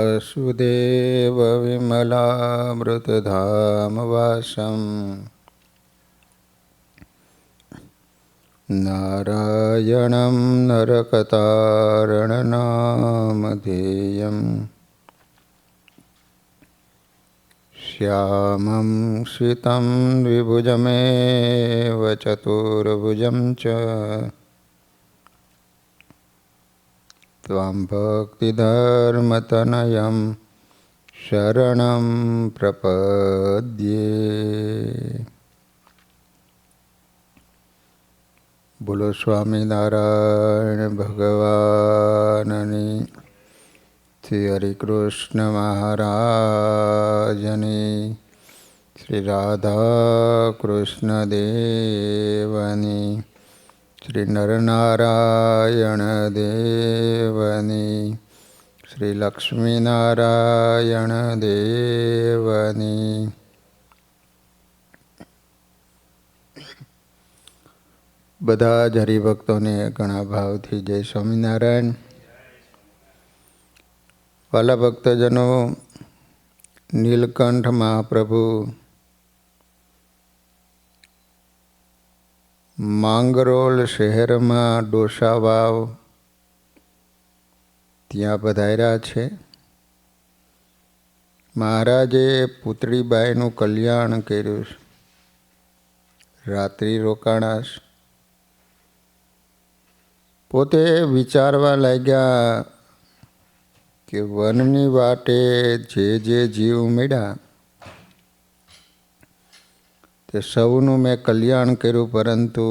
वसुदेव विमलामृतधामवासं नारायणं नरकतारणनामधेयं श्यामं श्रितं द्विभुजमेव चतुर्भुजं च त्वां भक्तिधर्मतनयं शरणं प्रपद्ये। बोलो स्वामीनारायण भगवाननी, श्री हरिकृष्ण महाराजनी, श्री राधाकृष्ण देवनी, श्री नरनारायण देवनी, श्री लक्ष्मीनारायण देवनी। બધા જ હરિભક્તોને ઘણા ભાવથી જય સ્વામિનારાયણ। વાલા ભક્તજનો, નીલકંઠ મહાપ્રભુ માંગરોળ શહેરમાં ડોસાવાવ ત્યાં પધાર્યા છે। મહારાજે પુતળીબાઈનું કલ્યાણ કર્યું છે, રાત્રિ રોકાણાશ। પોતે વિચારવા લાગ્યા કે વનની વાટે જે જીવ મળ્યા તે સૌનું મેં કલ્યાણ કર્યું, પરંતુ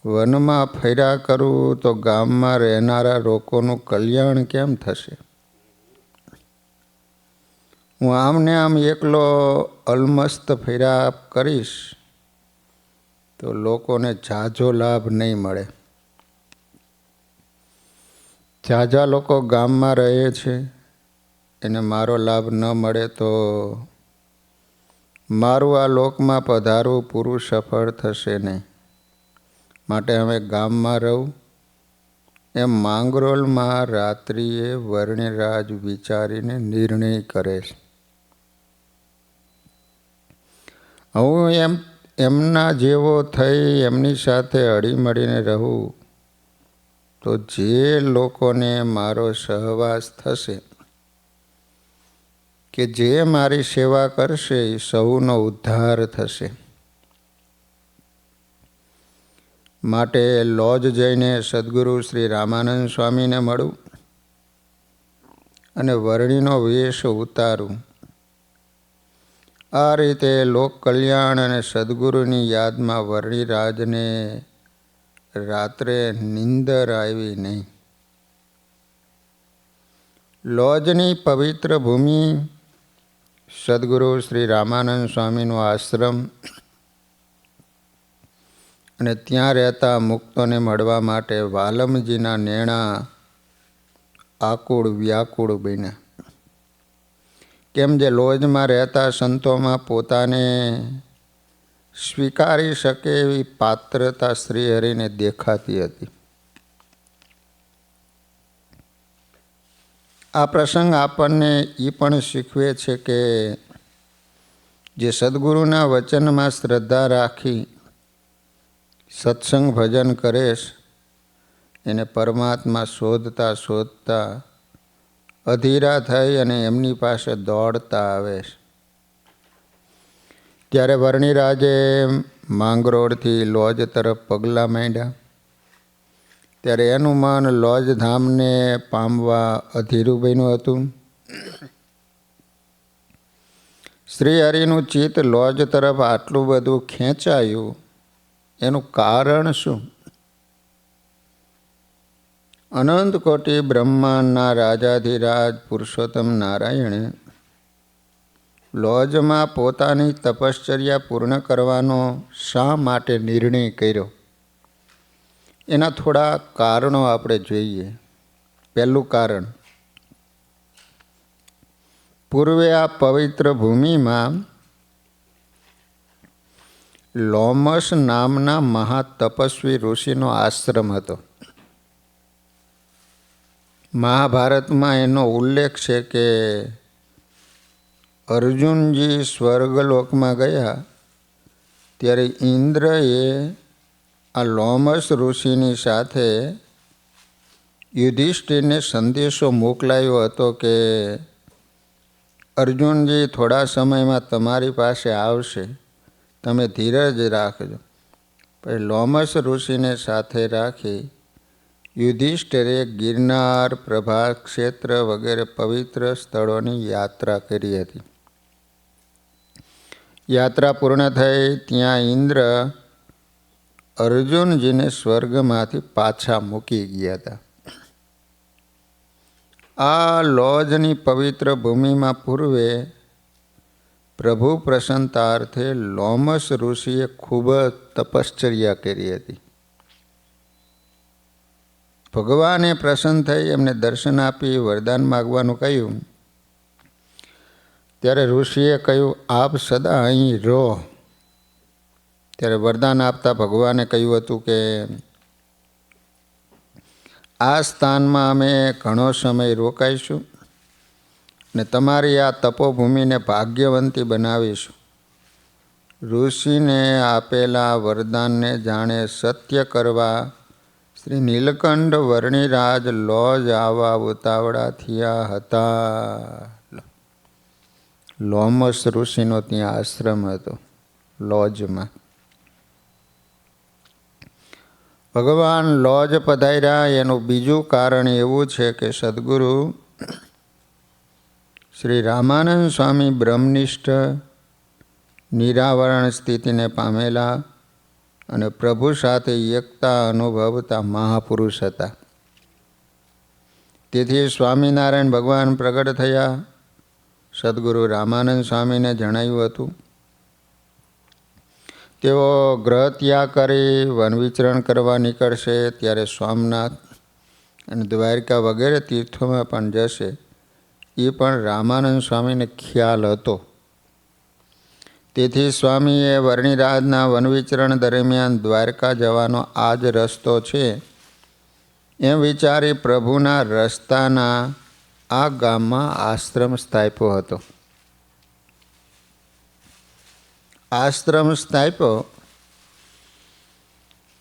વનમાં ફર્યા કરું તો ગામમાં રહેનારા લોકોનું કલ્યાણ કેમ થશે? હું આમને આમ એકલો અલમસ્ત ફર્યા કરીશ તો લોકોને ઝાઝો લાભ નહીં મળે। ઝાઝા લોકો ગામમાં રહે છે, એને મારો લાભ ન મળે તો મારું આ લોકમાં પધારવું પૂરું સફળ થશે નહીં। માટે અમે ગામમાં રહું એમ માંગરોળમાં રાત્રિએ વર્ણિરાજ વિચારીને નિર્ણય કરે છે। હું એમના જેવો થઈ એમની સાથે હળીમળીને રહું તો જે લોકોને મારો સહવાસ થશે કે જે મારી સેવા કરશે એ સૌનો ઉદ્ધાર થશે। માટે લોજ જઈને સદગુરુ શ્રી રામાનંદ સ્વામીને મળું અને વર્ણિનો વેશ ઉતારું। આ રીતે લોક કલ્યાણ અને સદગુરુની યાદમાં વર્ણિરાજને રાત્રે નિંદર આવી નહીં। લોજની પવિત્ર ભૂમિ, સદગુરુ શ્રી રામાનંદ સ્વામીનો આશ્રમ અને ત્યાં રહેતા મુક્તોને મળવા માટે વાલમજીના નેણા આકુળ વ્યાકુળ બન્યા। કેમ જે લોજમાં રહેતા સંતોમાં પોતાને સ્વીકારી શકે એવી પાત્રતા શ્રીહરિને દેખાતી હતી। આ પ્રસંગ આપણને એ પણ શીખવે છે કે જે સદગુરુના વચનમાં શ્રદ્ધા રાખી સત્સંગ ભજન કરે એને પરમાત્મા શોધતા શોધતા અધીરા થઈ અને એમની પાસે દોડતા આવે છે। ત્યારે વર્ણિરાજે માંગરોળથી લોજ તરફ પગલાં માંડ્યા ત્યારે એનું મન લોજ ધામને પામવા અધીરું બન્યું હતું। શ્રી હરિનું ચિત્ત લોજ તરફ આટલું બધું ખેંચાયું, એનું કારણ શું? અનંત કોટી બ્રહ્માંડના રાજાધિરાજ પુરુષોત્તમ નારાયણે લોજમાં પોતાની તપશ્ચર્યા પૂર્ણ કરવાનો શા માટે નિર્ણય કર્યો? એના થોડા કારણો આપણે જોઈએ। પહેલું કારણ, પૂર્વે આ પવિત્ર ભૂમિમાં લોમસ નામના મહાતપસ્વી ઋષિનો આશ્રમ હતો। મહાભારતમાં એનો ઉલ્લેખ છે કે અર્જુનજી સ્વર્ગલોકમાં ગયા ત્યારે ઇન્દ્રએ આ લોમસ ઋષિની સાથે યુધિષ્ઠિરને સંદેશો મોકલાયો હતો કે અર્જુનજી થોડા સમયમાં તમારી પાસે આવશે, તમે ધીરજ રાખજો. પછી લોમસ ઋષિને સાથે રાખી યુધિષ્ઠિરે ગિરનાર, પ્રભાસ ક્ષેત્ર વગેરે પવિત્ર સ્થળોની યાત્રા કરી હતી. યાત્રા પૂર્ણ થઈ ત્યાં ઇન્દ્ર અર્જુનજીને સ્વર્ગમાંથી પાછા મૂકી ગયા હતા. આ લોજની પવિત્ર ભૂમિમાં પૂર્વે પ્રભુ પ્રસન્નતાર્થે લોમસ ઋષિએ ખૂબ જ તપશ્ચર્યા કરી હતી. ભગવાને પ્રસન્ન થઈ એમને દર્શન આપી વરદાન માગવાનું કહ્યું. ત્યારે ઋષિએ કહ્યું, આપ સદા અહીં રહો. ત્યારે વરદાન આપતા ભગવાને કહ્યું હતું કે આ સ્થાનમાં અમે ઘણો સમય રોકાઈશું ને તમારી આ તપોભૂમિને ભાગ્યવંતી બનાવીશું. ઋષિને આપેલા વરદાનને જાણે સત્ય કરવા શ્રી નીલકંઠ વર્ણિરાજ લોજ આવવા ઉતાવળા થયા હતા. લોમસ ઋષિનો ત્યાં આશ્રમ હતો લોજમાં. ભગવાન લોજ પધાર્યા એનું બીજું કારણ એવું છે કે સદગુરુ શ્રી રામાનંદ સ્વામી બ્રહ્મનિષ્ઠ નિરાવરણ સ્થિતિને પામેલા અને પ્રભુ સાથે એકતા અનુભવતા મહાપુરુષ હતા. તેથી સ્વામિનારાયણ ભગવાન પ્રગટ થયા. સદગુરુ રામાનંદ સ્વામીને જણાવ્યું હતું તેઓ ગ્રહ ત્યાગ કરી વન વિચરણ કરવા નીકળશે ત્યારે સોમનાથ અને દ્વારકા વગેરે તીર્થોમાં પણ જશે. એ પણ રામાનંદ સ્વામીને ખ્યાલ હતો. તેથી સ્વામીએ વર્ણિરાજના વનવિચરણ દરમિયાન દ્વારકા જવાનો આ જ રસ્તો છે એમ વિચારી પ્રભુના રસ્તાના આ ગામમાં આશ્રમ સ્થાપ્યો હતો. આશ્રમ સ્થાપ્યો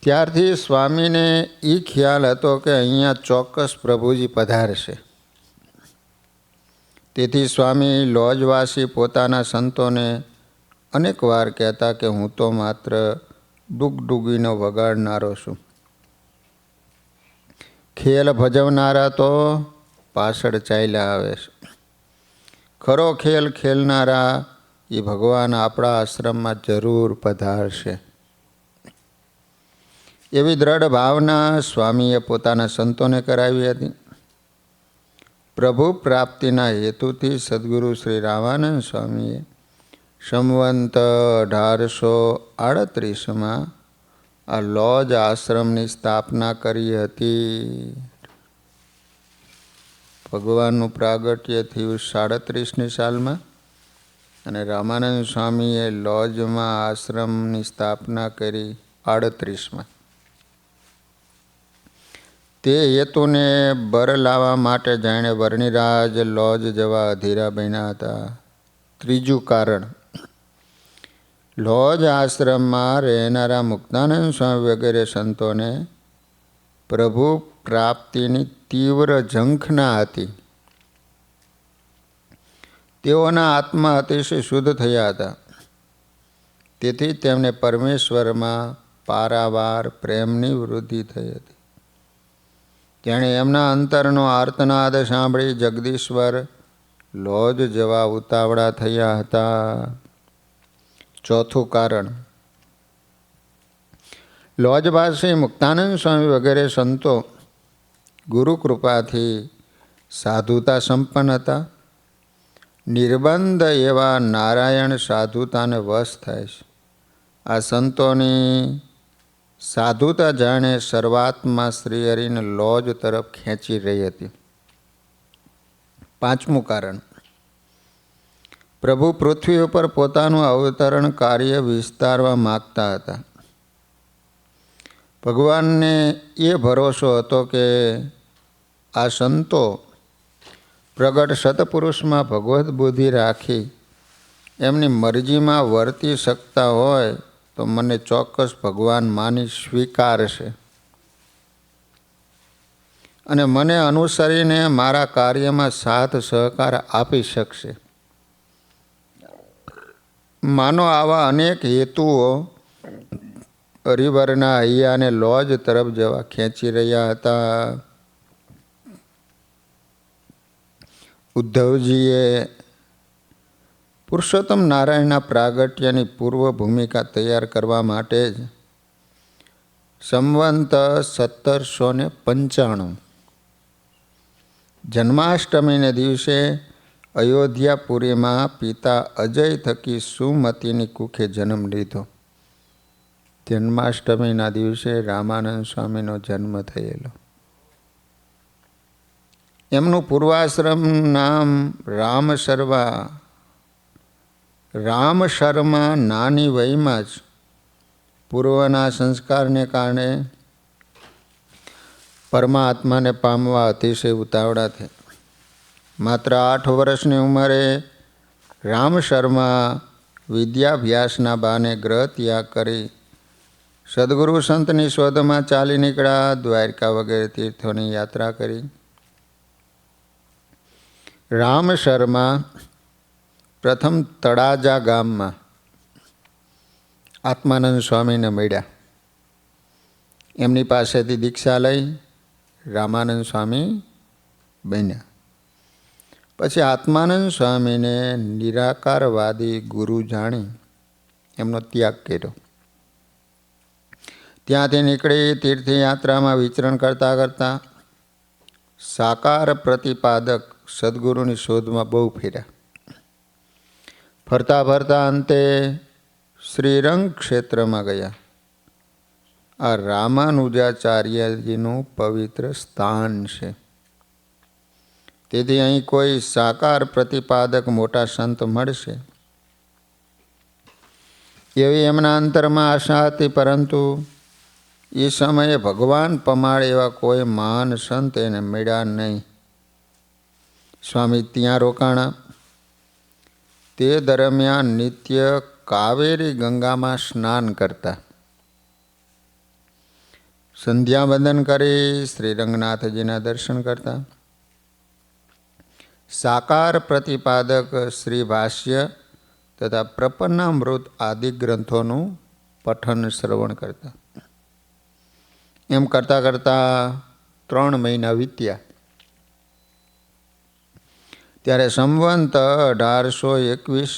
ત્યારથી સ્વામીને એ ખ્યાલ હતો કે અહીંયા ચોક્કસ પ્રભુજી પધારશે. તેથી સ્વામી લોજવાસી પોતાના સંતોને અનેક વાર કહેતા કે હું તો માત્ર ડૂગડૂગીનો વગાડનારો છું. ખેલ ભજવનારા તો પાછળ ચાલ્યા આવે છે. ખરો ખેલ ખેલનારા એ ભગવાન આપણા આશ્રમમાં જરૂર પધારશે. એવી દ્રઢ ભાવના સ્વામીએ પોતાના સંતોને કરાવી હતી. પ્રભુ પ્રાપ્તિના હેતુથી સદગુરુ શ્રી રામાનંદ સ્વામીએ સંવંત 1838માં આ લોજ આશ્રમની સ્થાપના કરી હતી. ભગવાનનું પ્રાગટ્ય થયું 37ની સાલમાં અને રામાનંદ સ્વામીએ લોજમાં આશ્રમની સ્થાપના કરી 38માં. તે હેતુને બર લાવવા માટે જાણે વર્ણિરાજ લોજ જવા અધીરા બન્યા હતા. ત્રીજું કારણ, લોજ આશ્રમમાં રહેનારા મુક્તાનંદ સ્વામી વગેરે સંતોને પ્રભુ પ્રાપ્તિની તીવ્ર ઝંખના હતી. તેઓના આત્મા અતિશય શુદ્ધ થયા હતા. તેથી તેમને પરમેશ્વરમાં પારાવાર પ્રેમની વૃદ્ધિ થઈ હતી. તેણે એમના અંતરનો આર્તનાદ સાંભળી જગદીશ્વર લોજ જવા ઉતાવળા થયા હતા. ચોથું કારણ, લોજવાસી મુક્તાનંદ સ્વામી વગેરે સંતો ગુરુ કૃપાથી સાધુતા સંપન્ન હતા. નિર્બંધ એવા નારાયણ સાધુતાને વશ થાય છે. આ સંતોની સાધુતા જાણે સર્વાત્મા શ્રીહરિને લોજ તરફ ખેંચી રહી હતી. પાંચમું કારણ, પ્રભુ પૃથ્વી ઉપર પોતાનું અવતરણ કાર્ય વિસ્તારવા માગતા હતા. ભગવાનને એ ભરોસો હતો કે આ સંતો પ્રગટ સત્પુરુષમાં ભગવત બુદ્ધિ રાખી એમની મરજીમાં વર્તી શકતા હોય તો મને ચોક્કસ ભગવાન માની સ્વીકારશે અને મને અનુસરીને મારા કાર્યમાં સાથ સહકાર આપી શકશે. માનો આવા અનેક હેતુઓ હરિવરના હૈયાને લોજ તરફ જવા ખેંચી રહ્યા હતા. ઉદ્ધવજીએ પુરુષોત્તમ નારાયણના પ્રાગટ્યની પૂર્વ ભૂમિકા તૈયાર કરવા માટે જ સંવંત 1795 જન્માષ્ટમીને દિવસે અયોધ્યાપુરીમાં પિતા અજય થકી સુમતીની કુખે જન્મ લીધો. જન્માષ્ટમીના દિવસે રામાનંદ સ્વામીનો જન્મ થયેલો. એમનું પૂર્વાશ્રમ નામ રામ શર્મા નાની વયમાં જ પૂર્વના સંસ્કારને કારણે પરમાત્માને પામવા અતિશય ઉતાવળા થયા. માત્ર 8 વર્ષની ઉંમરે રામ શર્મા વિદ્યાભ્યાસના બાને ગ્રહ ત્યાગ કરી સદગુરુ સંતની શોધમાં ચાલી નીકળ્યા. દ્વારકા વગેરે તીર્થોની યાત્રા કરી. રામ શર્મા પ્રથમ તળાજા ગામમાં આત્માનંદ સ્વામીને મળ્યા. એમની પાસેથી દીક્ષા લઈ રામાનંદ સ્વામી બન્યા. પછી આત્માનંદ સ્વામીને નિરાકારવાદી ગુરુ જાણી એમનો ત્યાગ કર્યો. ત્યાંથી નીકળી તીર્થયાત્રામાં વિચરણ કરતાં કરતાં સાકાર પ્રતિપાદક સદગુરુની શોધમાં બહુ ફર્યા. ફરતા ફરતા અંતે શ્રીરંગ ક્ષેત્રમાં ગયા. આ રામાનુજાચાર્યજીનું પવિત્ર સ્થાન છે. તેથી અહીં કોઈ સાકાર પ્રતિપાદક મોટા સંત મળશે એવી એમના અંતરમાં આશા હતી. પરંતુ એ સમયે ભગવાન પમાડે એવા કોઈ મહાન સંત એને મળ્યા નહીં. સ્વામી ત્યાં રોકાણા. તે દરમિયાન નિત્ય કાવેરી ગંગામાં સ્નાન કરતા. સંધ્યાવંદન કરી શ્રીરંગનાથજીના દર્શન કરતા. સાકાર પ્રતિપાદક શ્રી ભાષ્ય તથા પ્રપન્નામૃત આદિ ગ્રંથોનું પઠન શ્રવણ કરતા. એમ કરતાં કરતાં 3 મહિના વીત્યા. ત્યારે સંવંત 1821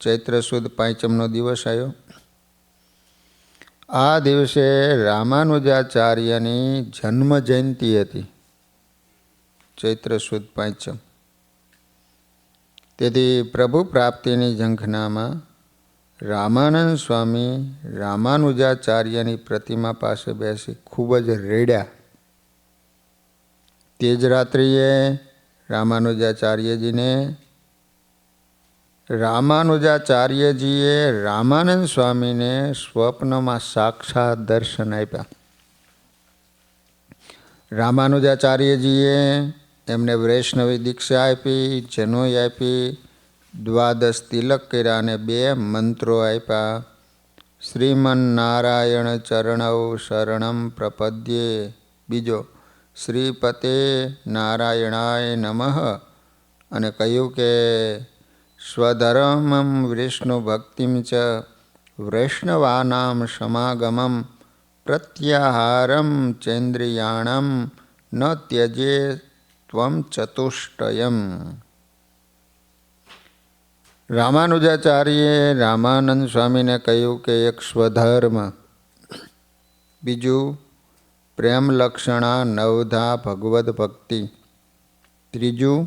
ચૈત્ર સુદ 5મનો દિવસ આવ્યો. આ દિવસે રામાનુજાચાર્યની જન્મ જયંતિ હતી. ચૈત્ર સુદ 5. તેથી પ્રભુ પ્રાપ્તિની ઝંખનામાં રામાનંદ સ્વામી રામાનુજાચાર્યની પ્રતિમા પાસે બેસી ખૂબ જ રેડ્યા. તે જ રાત્રિએ રામાનુજાચાર્યજીએ રામાનંદ સ્વામીને સ્વપ્નમાં સાક્ષાત દર્શન આપ્યા. રામાનુજાચાર્યજીએ એમને વૈષ્ણવી દીક્ષા આપી, જનોઈ આપી, 12 તિલક કર્યા અને 2 મંત્રો આપ્યા. શ્રીમન નારાયણ ચરણૌ શરણમ પ્રપદ્યે. બીજો શ્રીપતે નારાયણાય નમઃ. અને કહ્યું કે સ્વધર્મમ વિષ્ણુ ભક્તિમ ચ વૈષ્ણવાનામ સમાગમમ પ્રત્યાહારમ ચેન્દ્રિયાણમ ન ત્યજે ત્વમ ચતુષ્ટયમ. રામાનુજાચાર્યે રામાનંદ સ્વામીને કહ્યું કે એક સ્વધર્મ, બીજું પ્રેમ લક્ષણા 9ધા ભગવદ ભક્તિ, ત્રીજું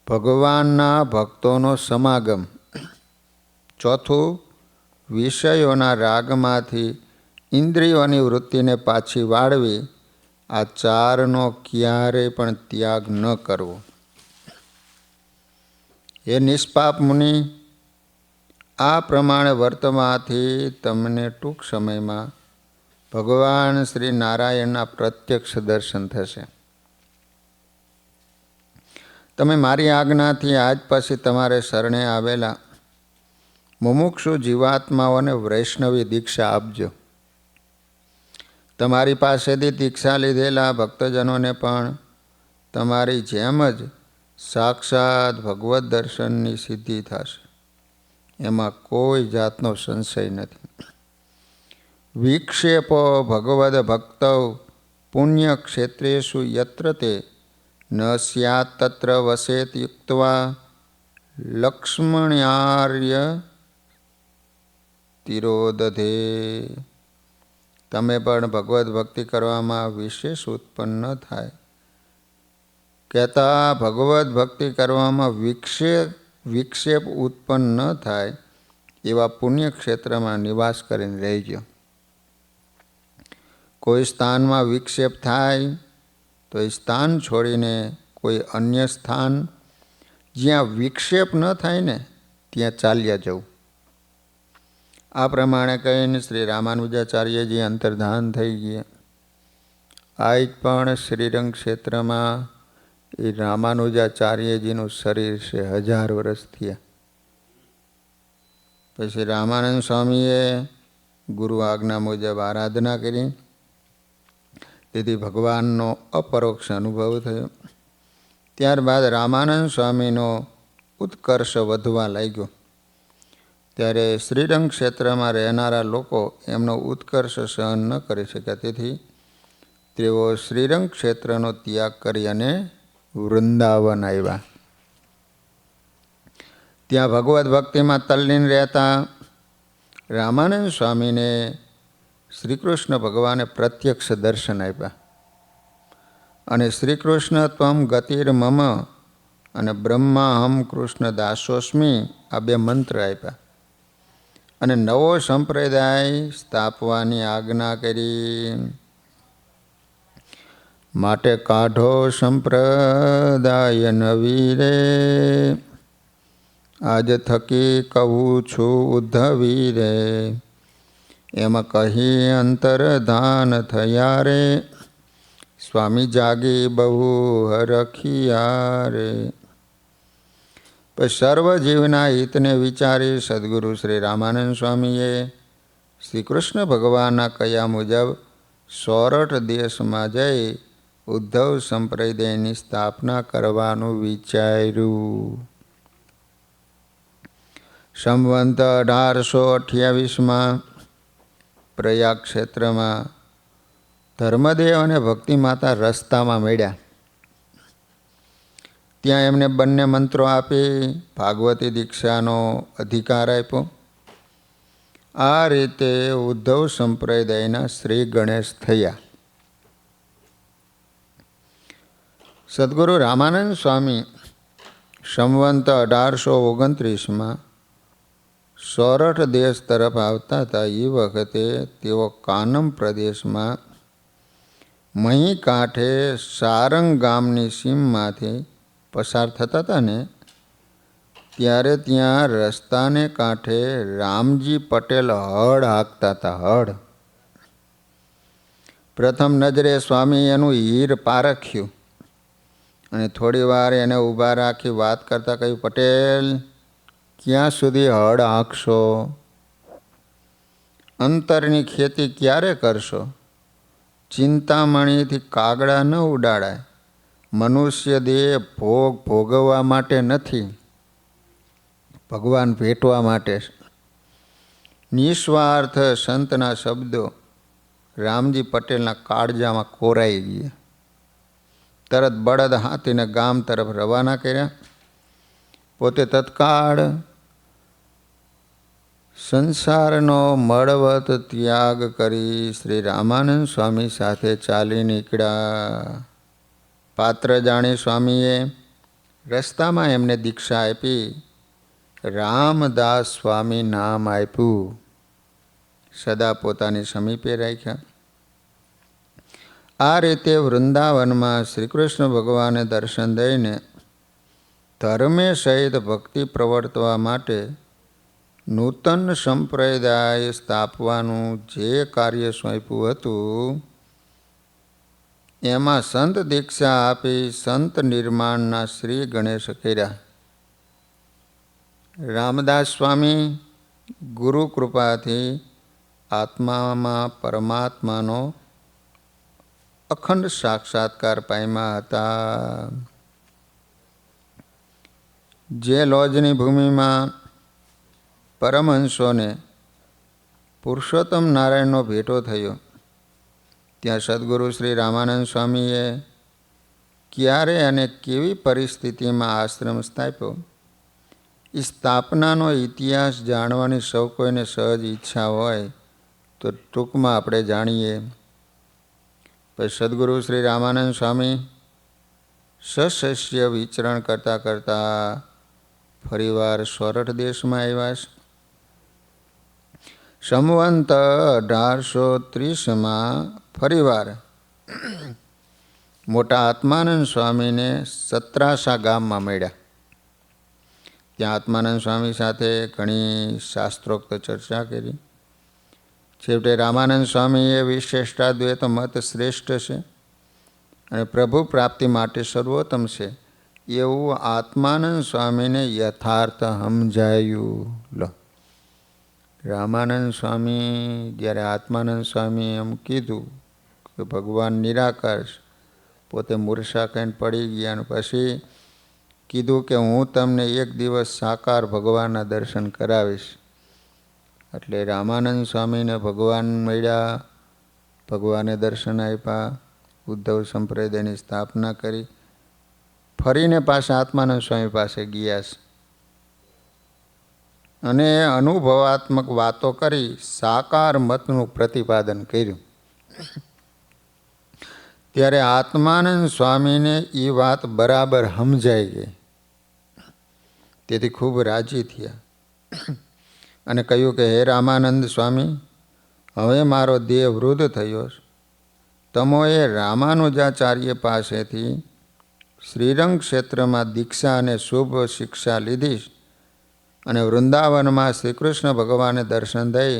ભગવાનના ભક્તોનો સમાગમ, ચોથું વિષયોના રાગમાંથી ઇન્દ્રિયોની વૃત્તિને પાછી વાળવી. આ 4નો ક્યારેય પણ ત્યાગ ન કરવો. હે નિષ્પાપ મુનિ, આ પ્રમાણે વર્તવાથી તમને ટૂંક સમયમાં ભગવાન શ્રી નારાયણના પ્રત્યક્ષ દર્શન થશે. તમે મારી આજ્ઞાથી આજ પછી તમારે શરણે આવેલા મુમુક્ષુ જીવાત્માઓને વૈષ્ણવી દીક્ષા આપજો. તમારી પાસેથી દીક્ષા લીધેલા ભક્તજનોને પણ તમારી જેમ જ સાક્ષાત ભગવદ્ દર્શનની સિદ્ધિ થશે. એમાં કોઈ જાતનો સંશય નથી. વિક્ષેપો ભગવદ ભક્તૌ પુણ્યક્ષેત્રેષુ યત્ર તે ન સ્યાત તત્ર વસેત યુક્ત્વા લક્ષ્મણ્યાર્ય તિરોદધે. તમે પણ ભગવદ્ ભક્તિ કરવામાં વિશેષ ઉત્પન્ન ન થાય. કહેતા ભગવદ્ ભક્તિ કરવામાં વિક્ષેપ ઉત્પન્ન ન થાય એવા પુણ્યક્ષેત્રમાં નિવાસ કરીને રહેજો. કોઈ સ્થાનમાં વિક્ષેપ થાય તો એ સ્થાન છોડીને કોઈ અન્ય સ્થાન જ્યાં વિક્ષેપ ન થાય ને ત્યાં ચાલ્યા જવું. આ પ્રમાણે કહીને શ્રી રામાનુજાચાર્યજી અંતર્ધાન થઈ ગયા. આજ પણ શ્રીરંગ ક્ષેત્રમાં એ રામાનુજાચાર્યજીનું શરીર છે 1000 વર્ષ થયા. પછી રામાનંદ સ્વામીએ ગુરુ આજ્ઞા મુજબ આરાધના કરી. તેથી ભગવાનનો અપરોક્ષ અનુભવ થયો. ત્યારબાદ રામાનંદ સ્વામીનો ઉત્કર્ષ વધવા લાગ્યો. ત્યારે શ્રીરંગ ક્ષેત્રમાં રહેનારા લોકો એમનો ઉત્કર્ષ સહન ન કરી શક્યા. તેથી તેઓ શ્રીરંગ ક્ષેત્રનો ત્યાગ કરી અને વૃંદાવન આવ્યા. ત્યાં ભગવદ્ ભક્તિમાં તલ્લીન રહેતા રામાનંદ સ્વામીને શ્રીકૃષ્ણ ભગવાને પ્રત્યક્ષ દર્શન આપ્યા અને શ્રીકૃષ્ણ ત્વમ ગતિર્મમ અને બ્રહ્મા હમ કૃષ્ણ દાસોસ્મી આ 2 મંત્ર આપ્યા અને નવો સંપ્રદાય સ્થાપવાની આજ્ઞા કરી. માટે કાઢો સંપ્રદાય નવી રે, આજ થકી કહું છું ઉદ્ધવી રે, એમાં કહી અંતરધાન થયા રે, સ્વામી જાગી બહુ હરખિયા રે. સર્વ જીવના હિતને વિચારી સદગુરુ શ્રી રામાનંદ સ્વામીએ શ્રી કૃષ્ણ ભગવાનના કયા મુજબ સોરઠ દેશમાં જઈ ઉદ્ધવ સંપ્રદાયની સ્થાપના કરવાનું વિચાર્યું. સંવંત 1828માં પ્રયાગ ક્ષેત્રમાં ધર્મદેવ અને ભક્તિમાતા રસ્તામાં મળ્યા. ત્યાં એમને બંને મંત્રો આપી ભાગવતી દીક્ષાનો અધિકાર આપ્યો. આ રીતે ઉદ્ધવ સંપ્રદાયના શ્રી ગણેશ થયા. સદગુરુ રામાનંદ સ્વામી સંવંત 1829માં સોરઠ દેશ તરફ આવતા હતા. એ વખતે તેઓ કાનમ પ્રદેશમાં મહી કાંઠે સારંગ ગામની સીમમાંથી પસાર થતા હતા ને ત્યારે ત્યાં રસ્તાને કાંઠે રામજી પટેલ હળ હાંકતા હતા. હળ પ્રથમ નજરે સ્વામી એનું હીર પારખ્યું અને થોડી વાર એને ઊભા રાખી વાત કરતા કહ્યું, પટેલ ક્યાં સુધી હળ હાંકશો? અંતરની ખેતી ક્યારે કરશો? ચિંતામણીથી કાગડા ન ઉડાડાય. મનુષ્ય દેહ ભોગ ભોગવવા માટે નથી, ભગવાન ભેટવા માટે. નિસ્વાર્થ સંતના શબ્દો રામજી પટેલના કાળજામાં કોરાઈ ગયા. તરત બળદ હાથીને ગામ તરફ રવાના કર્યા. પોતે તત્કાળ સંસારનો મળવત ત્યાગ કરી શ્રી રામાનંદ સ્વામી સાથે ચાલી નીકળ્યા. પાત્ર જાણી સ્વામીએ રસ્તામાં એમને દીક્ષા આપી રામદાસ સ્વામી નામ આપ્યું. સદા પોતાની સમીપે રાખ્યા. આ રીતે વૃંદાવનમાં શ્રીકૃષ્ણ ભગવાને દર્શન દઈને ધર્મે સહિત ભક્તિ પ્રવર્તવા માટે નૂતન સંપ્રદાય સ્થાપવાનું જે કાર્ય સોંપ્યું હતું એમાં સંત દીક્ષા આપી સંત નિર્માણના શ્રી ગણેશ કર્યા. રામદાસ સ્વામી ગુરુ કૃપાથી આત્મામાં પરમાત્માનો અખંડ સાક્ષાત્કાર પામ્યા હતા. જે લોજની ભૂમિમાં પરમહંસોને પુરુષોત્તમ નારાયણનો ભેટો થયો, ત્યાં સદગુરુ શ્રી રામાનંદ સ્વામીએ ક્યારે અને કેવી પરિસ્થિતિમાં આશ્રમ સ્થાપ્યો, એ સ્થાપનાનો ઇતિહાસ જાણવાની સૌ કોઈને સહજ ઈચ્છા હોય તો ટૂંકમાં આપણે જાણીએ. પછી સદગુરુ શ્રી રામાનંદ સ્વામી સશસ્ય વિચરણ કરતાં કરતાં ફરીવાર સોરઠ દેશમાં આવ્યા. સંવંત 1830માં ફરીવાર મોટા આત્માનંદ સ્વામીને સત્રાસા ગામમાં મળ્યા. ત્યાં આત્માનંદ સ્વામી સાથે ઘણી શાસ્ત્રોક્ત ચર્ચા કરી. છેવટે રામાનંદ સ્વામીએ વિશિષ્ટાદ્વૈત મત શ્રેષ્ઠ છે અને પ્રભુ પ્રાપ્તિ માટે સર્વોત્તમ છે એવું આત્માનંદ સ્વામીને યથાર્થ સમજાયું. લો, રામાનંદ સ્વામી જ્યારે આત્માનંદ સ્વામી એમ કીધું કે ભગવાન નિરાકાર છે, પોતે મૂર્છા કહીને પડી ગયા, અને પછી કીધું કે હું તમને એક દિવસ સાકાર ભગવાનના દર્શન કરાવીશ. એટલે રામાનંદ સ્વામીને ભગવાન મળ્યા, ભગવાને દર્શન આપ્યા, ઉદ્ધવ સંપ્રદાયની સ્થાપના કરી, ફરીને પાછા આત્માનંદ સ્વામી પાસે ગયા છે અને અનુભવાત્મક વાતો કરી સાકાર મતનું પ્રતિપાદન કર્યું. ત્યારે આત્માનંદ સ્વામીને એ વાત બરાબર સમજાઈ ગઈ. તેથી ખૂબ રાજી થયા અને કહ્યું કે હે રામાનંદ સ્વામી, હવે મારો દેહ વૃદ્ધ થયો છે. તમોએ રામાનુજાચાર્ય પાસેથી શ્રીરંગ ક્ષેત્રમાં દીક્ષા અને શુભ શિક્ષા લીધી અને વૃંદાવનમાં શ્રી કૃષ્ણ ભગવાને દર્શન દઈ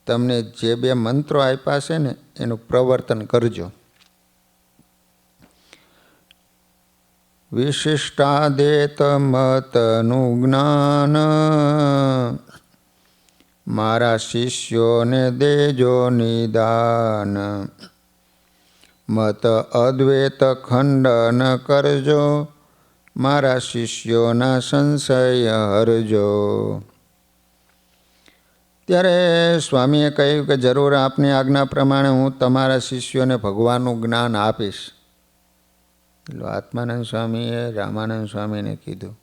તમને જે 2 મંત્રો આપ્યા છે ને એનું પ્રવર્તન કરજો. વિશિષ્ટાદેત મતનું જ્ઞાન મારા શિષ્યોને દેજો નિદાન. મત અદ્વૈત ખંડન કરજો, મારા શિષ્યોના સંશય હરજો. ત્યારે સ્વામીએ કહ્યું કે જરૂર આપની આજ્ઞા પ્રમાણે હું તમારા શિષ્યોને ભગવાનનું જ્ઞાન આપીશ. એટલે આત્માનંદ સ્વામીએ રામાનંદ સ્વામીને કીધું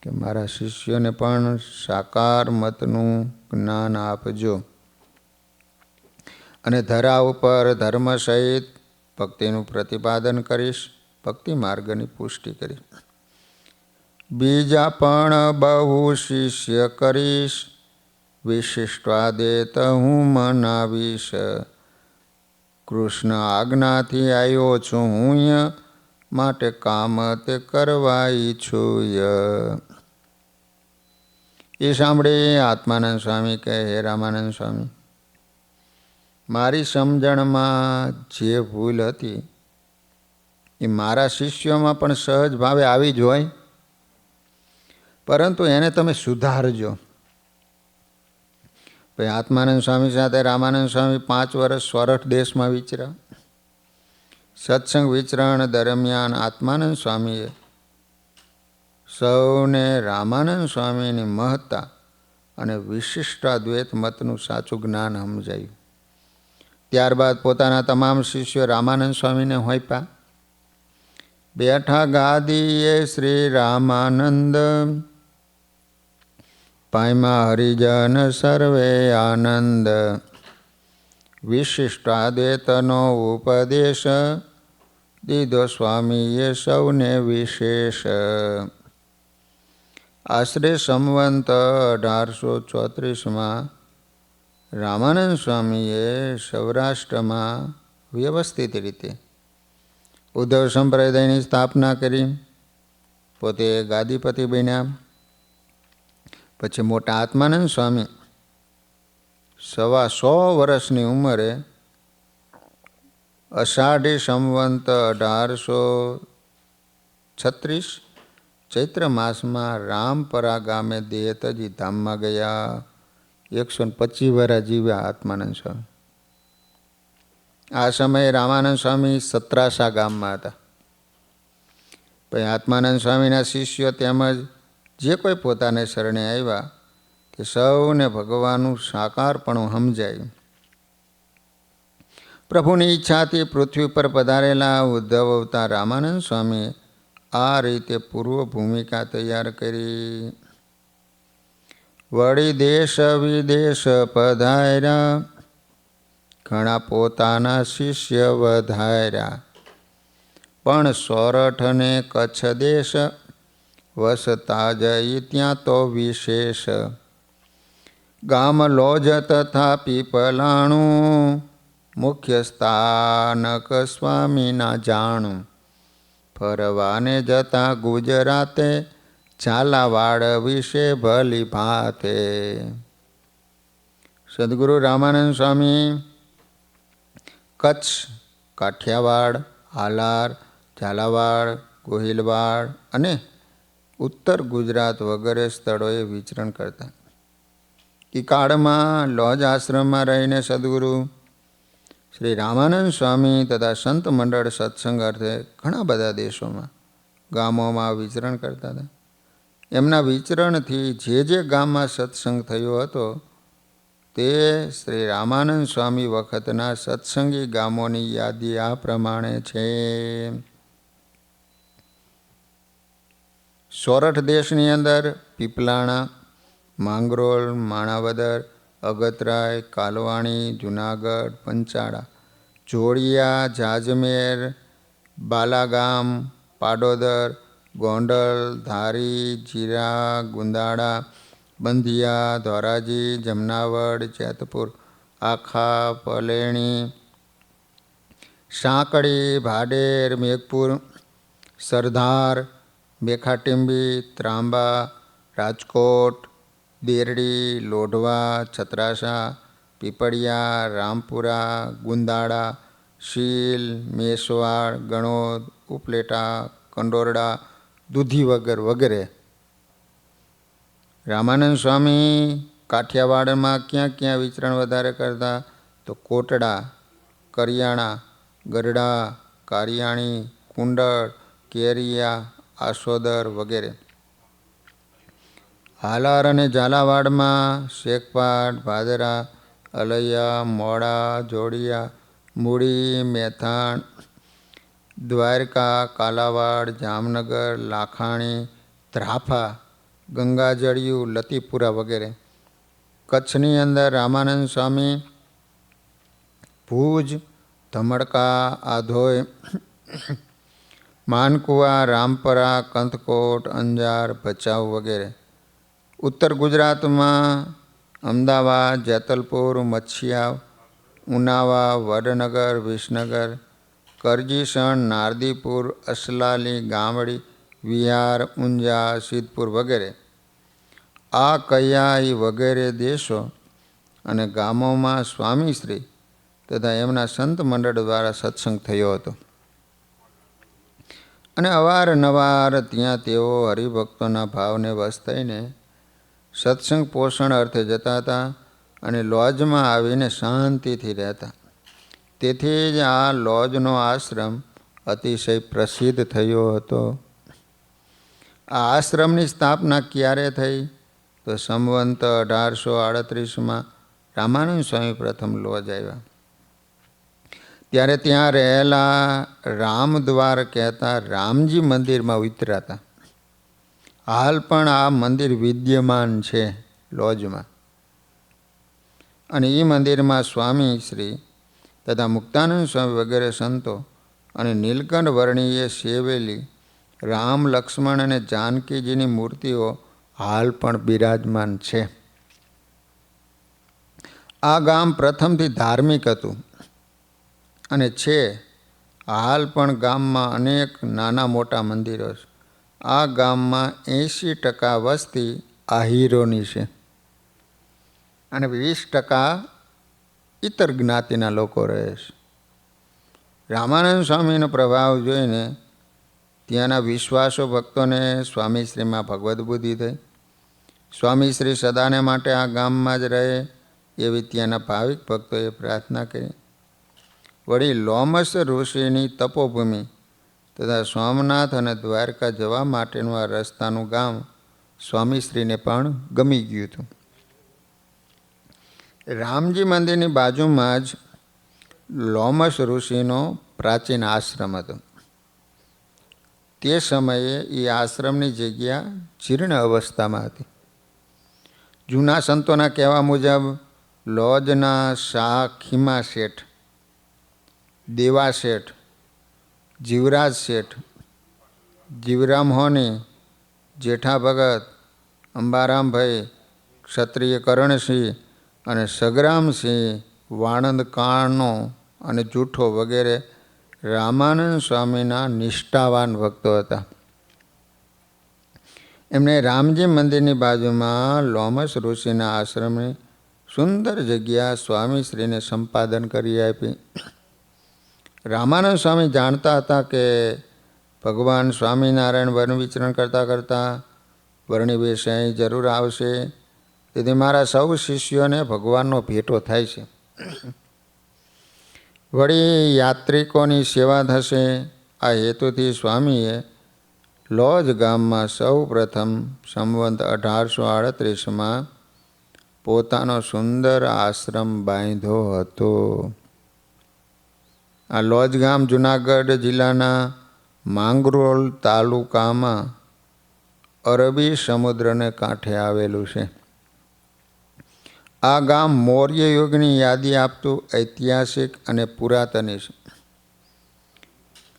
કે મારા શિષ્યોને પણ સાકાર મતનું જ્ઞાન આપજો અને ધરા ઉપર ધર્મ સહિત ભક્તિનું પ્રતિપાદન કરીશ, ભક્તિ માર્ગની પુષ્ટિ કરીશ. બીજા પણ બહુ શિષ્ય કરીશ, વિશિષ્ટાદેત હું મનાવીશ. કૃષ્ણ આજ્ઞાથી આવ્યો છું હું, માટે કામ તે કરવા ઈચ્છું. એ સાંભળી આત્માનંદ સ્વામી કહે, હે રામાનંદ સ્વામી, મારી સમજણમાં જે ભૂલ હતી એ મારા શિષ્યોમાં પણ સહજ ભાવે આવી જ હોય, પરંતુ એને તમે સુધારજો. પછી આત્માનંદ સ્વામી સાથે રામાનંદ સ્વામી 5 વર્ષ સોરઠ દેશમાં વિચર્યા. સત્સંગ વિચરણ દરમિયાન આત્માનંદ સ્વામીએ સૌને રામાનંદ સ્વામીની મહત્તા અને વિશિષ્ટાદ્વૈત મતનું સાચું જ્ઞાન સમજાયું. ત્યારબાદ પોતાના તમામ શિષ્યો રામાનંદ સ્વામીને હોંપ્યા. બેઠા ગાદીએ શ્રી રામાનંદ, પામ્યા હરિજન સર્વે આનંદ. વિશિષ્ટાદ્વૈતનો ઉપદેશ દીધો સ્વામીએ સૌને વિશેષ. આશરે સંવંત 1834માં રામાનંદ સ્વામીએ સૌરાષ્ટ્રમાં વ્યવસ્થિત રીતે ઉદ્ધવ સંપ્રદાયની સ્થાપના કરી, પોતે ગાદીપતિ બન્યા. પછી મોટા આત્માનંદ સ્વામી 125 વર્ષની ઉંમરે અષાઢી સંવંત 1836 ચૈત્ર માસમાં રામપરા ગામે દેહ તજી ધામમાં ગયા. 125 વર્ષ જીવ્યા આત્માનંદ સ્વામી. આ સમયે રામાનંદ સ્વામી સત્રાસા ગામમાં હતા. પછી આત્માનંદ સ્વામીના શિષ્યો તેમજ જે કોઈ પોતાને શરણે આવ્યા તે સૌને ભગવાનનું સાકારપણું સમજાયું. પ્રભુની ઈચ્છાથી પૃથ્વી પર પધારેલા ઉદ્ધવ અવતાર રામાનંદ સ્વામીએ આ રીતે પૂર્વ ભૂમિકા તૈયાર કરી. વળી દેશ વિદેશ પધાર્યા, ઘણા પોતાના શિષ્ય વધાર્યા, પણ સોરઠ ને કચ્છ દેશ વસતા જઈ ત્યાં તો વિશેષ. ગામ લોજ તથા પીપલાણું, મુખ્ય સ્થાનક સ્વામીના જાણું. ફરવાને જતા ગુજરાતે, ઝાલાવાડ વિશે ભલી ભાતે. સદગુરુ રામાનંદ સ્વામી કચ્છ, કાઠિયાવાડ, હાલાર, ઝાલાવાડ, ગોહિલવાડ અને ઉત્તર ગુજરાત વગેરે સ્થળોએ વિચરણ કરતા. એ કાળમાં લોજ આશ્રમમાં રહીને સદગુરુ શ્રી રામાનંદ સ્વામી તથા સંત મંડળ સત્સંગ અર્થે ઘણા બધા દેશોમાં, ગામોમાં વિચરણ કરતા હતા. એમના વિચરણથી જે ગામમાં સત્સંગ થયો હતો તે શ્રી રામાનંદ સ્વામી વખતના સત્સંગી ગામોની યાદી આ પ્રમાણે છે. સોરઠ દેશની અંદર પીપલાણા, માંગરોળ, માણાવદર, અગતરાય, કાલવાણી, જુનાગઢ, પંચાળા, જોડિયા, જાજમેર, બાલાગામ, પાડોદર, ગોંડલ, ધારી, જીરા, ગુંદાળા, બંધિયા, ધોરાજી, જમનાવડ, જેતપુર, આખા, પલેણી, સાંકળી, ભાડેર, મેઘપુર, સરદાર, બેખાટીંબી, ત્રાંબા, રાજકોટ, દેરડી, લોઢવા, છત્રાસા, પીપળિયા, રામપુરા, ગુંદાળા, શીલ, મેસવાડ, ગણોદ, ઉપલેટા, કંડોરડા, દૂધીવગર વગેરે. રામાનંદ સ્વામી કાઠિયાવાડમાં ક્યાં ક્યાં વિચરણ વધારે કરતા તો કોટડા, કરિયાણા, ગરડા, કારિયાણી, કુંડળ, કેરિયા, આસોદર વગેરે. હાલાર અને ઝાલાવાડમાં શેખપાટ, ભાદરા, અલૈયા, મોડા, જોડિયા, મૂળી, મેથાણ, દ્વારકા, કાલાવાડ, જામનગર, લાખાણી, ધ્રાફા, ગંગાજળિયું, લતીપુરા વગેરે. કચ્છની અંદર રામાનંદ સ્વામી ભુજ, ધમડકા, આધોઈ, માનકુવા, રામપરા, કંથકોટ, અંજાર, ભચાઉ વગેરે. ઉત્તર ગુજરાતમાં અમદાવાદ, જેતલપુર, મચ્છિયા, ઉનાવા, વડનગર, વિસનગર, કરજીસણ, નારદીપુર, અસલાલી, ગામડી, વિહાર, ઊંઝા, સિદ્ધપુર વગેરે. આ કૈયાઈ વગેરે દેશો અને ગામોમાં સ્વામીશ્રી તથા એમના સંત મંડળ દ્વારા સત્સંગ થયો હતો. અને અવારનવાર ત્યાં તેઓ હરિભક્તોના ભાવને વશ થઈને સત્સંગ પોષણ અર્થે જતા હતા અને લોજમાં આવીને શાંતિથી રહેતા. તેથી જ આ લોજનો આશ્રમ અતિશય પ્રસિદ્ધ થયો હતો. આ આશ્રમની સ્થાપના ક્યારે થઈ તો સંવંત 1838માં રામાનંદ સ્વામી પ્રથમ લોજ આવ્યા. ત્યારે ત્યાં રહેલા રામદ્વાર કહેતા રામજી મંદિરમાં ઉતરાતા. હાલ પણ આ મંદિર વિદ્યમાન છે લોજમાં. અને એ મંદિરમાં સ્વામી શ્રી તથા મુક્તાનંદ સ્વામી વગેરે સંતો અને નીલકંઠ વર્ણીએ સેવેલી રામ, લક્ષ્મણ અને જાનકીજીની મૂર્તિઓ હાલ પણ બિરાજમાન છે. આ ગામ પ્રથમથી ધાર્મિક હતું અને છે. હાલ પણ ગામમાં અનેક નાના મોટા મંદિરો છે. આ ગામમાં 80% વસ્તી આહીરોની છે અને 20% ઇતર જ્ઞાતિના લોકો રહે છે. રામાનંદ સ્વામીનો પ્રભાવ જોઈને ત્યાંના વિશ્વાસુ ભક્તોને સ્વામીશ્રીમાં ભગવદ્ બુદ્ધિ થઈ. સ્વામીશ્રી સદાને માટે આ ગામમાં જ રહે એવી ત્યાંના ભાવિક ભક્તોએ પ્રાર્થના કરી. વળી લોમસ ઋષિની તપોભૂમિ તથા સોમનાથ અને દ્વારકા જવા માટેનું આ રસ્તાનું ગામ સ્વામીશ્રીને પણ ગમી ગયું હતું. રામજી મંદિરની બાજુમાં જ લોમસ ઋષિનો પ્રાચીન આશ્રમ હતો. તે સમયે એ આશ્રમની જગ્યા જીર્ણ અવસ્થામાં હતી. જૂના સંતોના કહેવા મુજબ લોજના શાહ ખીમા શેઠ, દેવા શેઠ, જીવરાજ શેઠ, જીવરામ હોની, જેઠા ભગત, અંબારામભાઈ, ક્ષત્રિય કરણસિંહ અને સગરામસિંહ વાણંદ કાણો અને જૂઠો વગેરે રામાનંદ સ્વામીના નિષ્ઠાવાન ભક્તો હતા. એમણે રામજી મંદિરની બાજુમાં લોમસ ઋષિના આશ્રમની સુંદર જગ્યા સ્વામીશ્રીને સંપાદન કરી આપી. રામાનંદ સ્વામી જાણતા હતા કે ભગવાન સ્વામિનારાયણ વન વિચરણ કરતાં કરતાં વર્ણિ વેશે અહીં જરૂર આવશે, તેથી મારા સૌ શિષ્યોને ભગવાનનો ભેટો થાય છે. વળી યાત્રિકોની સેવા થશે. આ હેતુથી સ્વામીએ લોજ ગામમાં સૌ પ્રથમ સંવંત 1838માં પોતાનો સુંદર આશ્રમ બાંધ્યો હતો. આ લોજ ગામ જૂનાગઢ જિલ્લાના માંગરોળ તાલુકામાં અરબી સમુદ્રને કાંઠે આવેલું છે. આ ગામ મૌર્ય યુગની યાદી આપતું ઐતિહાસિક અને પુરાતની છે.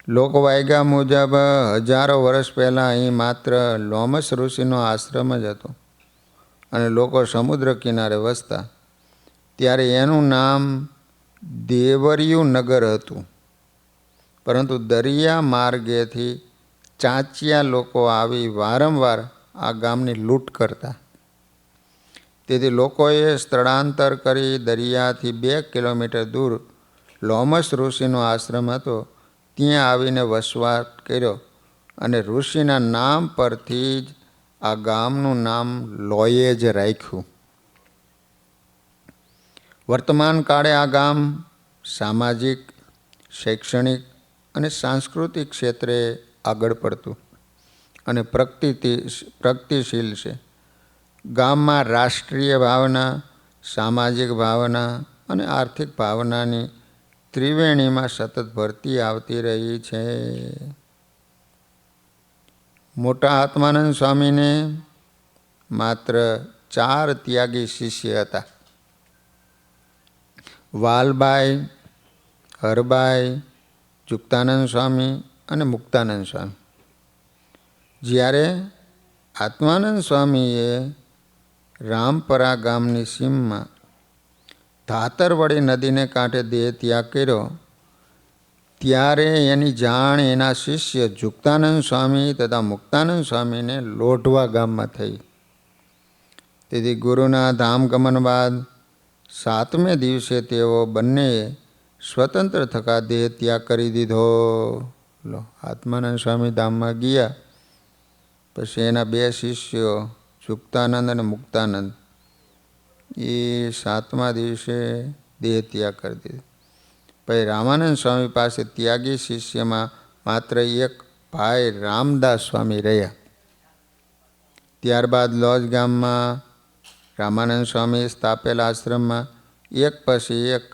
લોકવાયકા મુજબ હજારો વર્ષ પહેલાં અહીં માત્ર લોમસ ઋષિનો આશ્રમ જ હતો અને લોકો સમુદ્ર કિનારે વસતા. ત્યારે એનું નામ દેવરિયું નગર હતું. પરંતુ દરિયા માર્ગેથી ચાંચિયા લોકો આવી વારંવાર આ ગામની લૂંટ કરતા. તેથી લોકોએ સ્થળાંતર કરી દરિયાથી 2 કિલોમીટર દૂર લોમસ ઋષિનો આશ્રમ હતો ત્યાં આવીને વસવાટ કર્યો અને ઋષિના નામ પરથી જ આ ગામનું નામ લોયેજ રાખ્યું. વર્તમાન કાળે આ ગામ સામાજિક, શૈક્ષણિક અને સાંસ્કૃતિક ક્ષેત્રે આગળ પડતું અને પ્રગતિશીલ છે. ગામમાં રાષ્ટ્રીય ભાવના, સામાજિક ભાવના અને આર્થિક ભાવનાની ત્રિવેણીમાં સતત ભરતી આવતી રહી છે. મોટા આત્માનંદ સ્વામીને માત્ર 4 ત્યાગી શિષ્ય હતા: વાલબાઈ, હરબાઈ, જુક્તાનંદ સ્વામી અને મુક્તાનંદ સ્વામી. જ્યારે આત્માનંદ સ્વામીએ રામપરા ગામની સીમમાં ધાતરવડી નદીને કાંઠે દેહ ત્યાગ કર્યો ત્યારે એની જાણ એના શિષ્ય જુક્તાનંદ સ્વામી તથા મુક્તાનંદ સ્વામીને લોઢવા ગામમાં થઈ. તેથી ગુરુના ધામગમન બાદ 7મે દિવસે તેઓ બંનેએ સ્વતંત્ર થકા દેહ ત્યાગ કરી દીધો. આત્માનંદ સ્વામી ધામમાં ગયા પછી એના 2 શિષ્યો જુક્તાનંદ અને મુક્તાનંદ એ 7મા દિવસે દેહ ત્યાગ કરી દીધો. પછી રામાનંદ સ્વામી પાસે ત્યાગી શિષ્યમાં માત્ર એક ભાઈ રામદાસ સ્વામી રહ્યા. ત્યારબાદ લોજ ગામમાં રામાનંદ સ્વામી સ્થાપેલા આશ્રમમાં એક પછી એક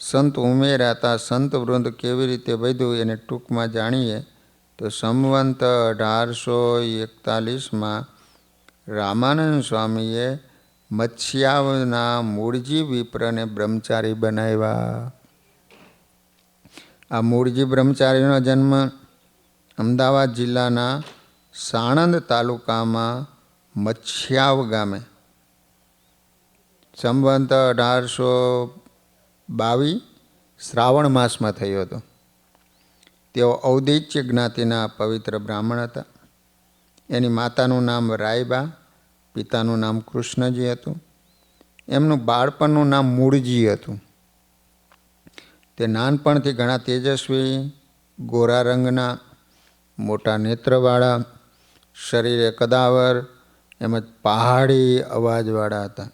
સંત ઉમેરાતા સંત વૃંદ કેવી રીતે વધ્યું એને ટૂંકમાં જાણીએ તો સંવંત 1841માં રામાનંદ સ્વામીએ મત્સ્યાવના મૂળજી વિપ્રને બ્રહ્મચારી બનાવ્યા. આ મૂળજી બ્રહ્મચારીનો જન્મ અમદાવાદ જિલ્લાના સાણંદ તાલુકામાં મત્સ્યાવ ગામે સંવંત 1822 શ્રાવણ માસમાં થયો હતો. તેઓ ઔદૈત્ય જ્ઞાતિના પવિત્ર બ્રાહ્મણ હતા. એની માતાનું નામ રાયબા, પિતાનું નામ કૃષ્ણજી હતું. એમનું બાળપણનું નામ મૂળજી હતું. તે નાનપણથી ઘણા તેજસ્વી, ગોરા રંગના, મોટા નેત્રવાળા, શરીરે કદાવર એમજ પહાડી અવાજવાળા હતા.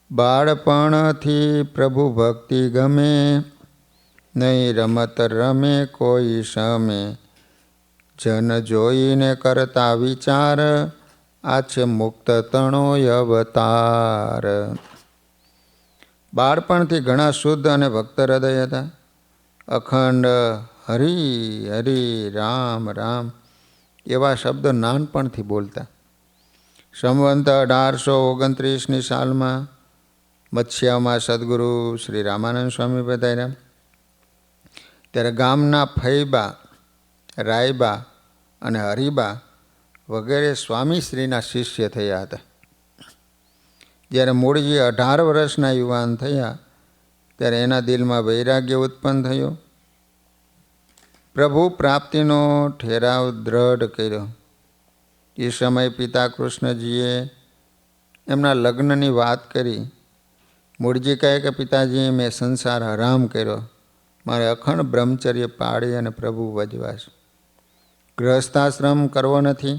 બાળપણથી પ્રભુ ભક્તિ ગમે, નહીં રમત રમે કોઈ સમે, જન જોઈને કરતા વિચાર, આ છે મુક્ત તણો અવતાર. બાળપણથી ઘણા શુદ્ધ અને ભક્ત હૃદય હતા. અખંડ હરિ હરિ રામ રામ એવા શબ્દો નાનપણથી બોલતા. સંવંત 1829ની સાલમાં મત્સ્યામાં સદગુરુ શ્રી રામાનંદ સ્વામી પધાર્યા. ત્યારે ગામના ફઈબા, રાયબા અને હરિબા વગેરે સ્વામીશ્રીના શિષ્ય થયા હતા. જ્યારે મૂળજી 18 વર્ષના યુવાન થયા ત્યારે એના દિલમાં વૈરાગ્ય ઉત્પન્ન થયો. પ્રભુ પ્રાપ્તિનો ઠેરાવ દ્રઢ કર્યો. એ સમયે પિતા કૃષ્ણજીએ એમના લગ્નની વાત કરી. મૂળજી કહે કે પિતાજી, મેં સંસાર હરામ કર્યો, મારે અખંડ બ્રહ્મચર્ય પાળી અને પ્રભુ ભજવા છે, ગૃહસ્થાશ્રમ કરવો નથી.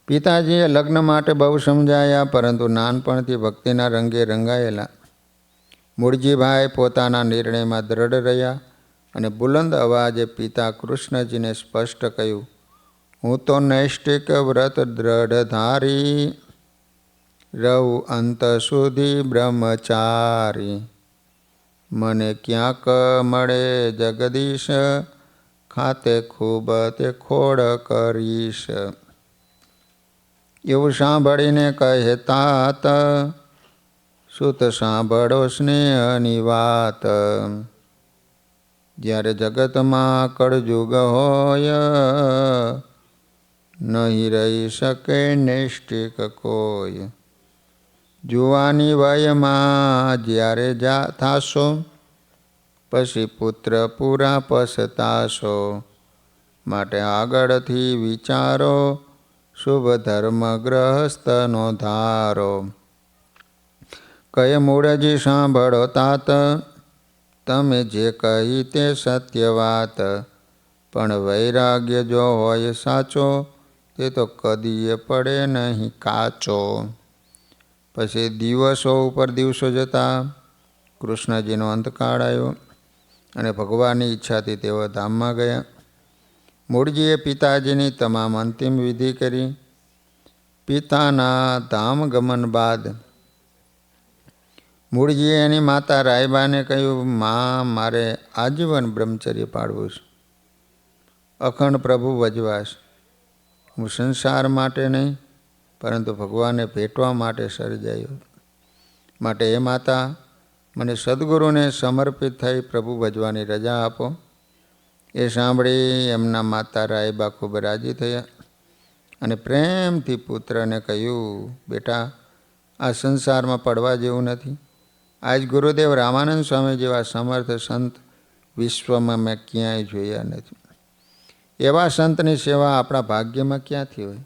પિતાજીએ લગ્ન માટે બહુ સમજાયા, પરંતુ નાનપણથી ભક્તિના રંગે રંગાયેલા મૂળજીભાઈ પોતાના નિર્ણયમાં દ્રઢ રહ્યા અને બુલંદ અવાજે પિતા કૃષ્ણજીને સ્પષ્ટ કહ્યું, હું તો નૈષ્ટિક વ્રત દ્રઢધારી, રહું અંત સુધી બ્રહ્મચારી, મને ક્યાંક મળે જગદીશ, ખાતે ખૂબ તે ખોડ કરીશ. એવું સાંભળીને કહે તાત, સુત સાંભળો સ્નેહની વાત, જ્યારે જગતમાં કળજુગ હોય, નહીં રહી શકે નૈષ્ટિક કોઈ. જુવાની વયમાં જ્યારે થાશો, પછી પુત્ર પૂરા પછતાશો, માટે આગળથી વિચારો, શુભ ધર્મ ગ્રહસ્થનો ધારો. કહે મૂળજી સાંભળો તાત, તમે જે કહી તે સત્ય વાત, પણ વૈરાગ્ય જો હોય સાચો, તે તો કદીએ પડે નહીં કાચો. પછી દિવસો ઉપર દિવસો જતા કૃષ્ણજીનો અંતકાળ આવ્યો અને ભગવાનની ઈચ્છાથી તેઓ ધામમાં ગયા. મૂળજીએ પિતાજીની તમામ અંતિમ વિધિ કરી. પિતાના ધામ ગમન બાદ મૂળજીએ એની માતા રાયબાને કહ્યું, માં, મારે આજીવન બ્રહ્મચર્ય પાળવું છે, અખંડ પ્રભુ ભજવા છે. હું સંસાર માટે નહીં, પરંતુ ભગવાનને ભેટવા માટે સર્જાયો. માટે એ માતા, મને સદગુરુને સમર્પિત થઈ પ્રભુ ભજવાની રજા આપો. એ સાંભળી એમના માતા રાયબા ખૂબ રાજી થયા અને પ્રેમથી પુત્રને કહ્યું, બેટા, આ સંસારમાં પડવા જેવું નથી. આજ ગુરુદેવ રામાનંદ સ્વામી જેવા સમર્થ સંત વિશ્વમાં મેં ક્યાંય જોયા નથી. એવા સંતની સેવા આપણા ભાગ્યમાં ક્યાંથી હોય?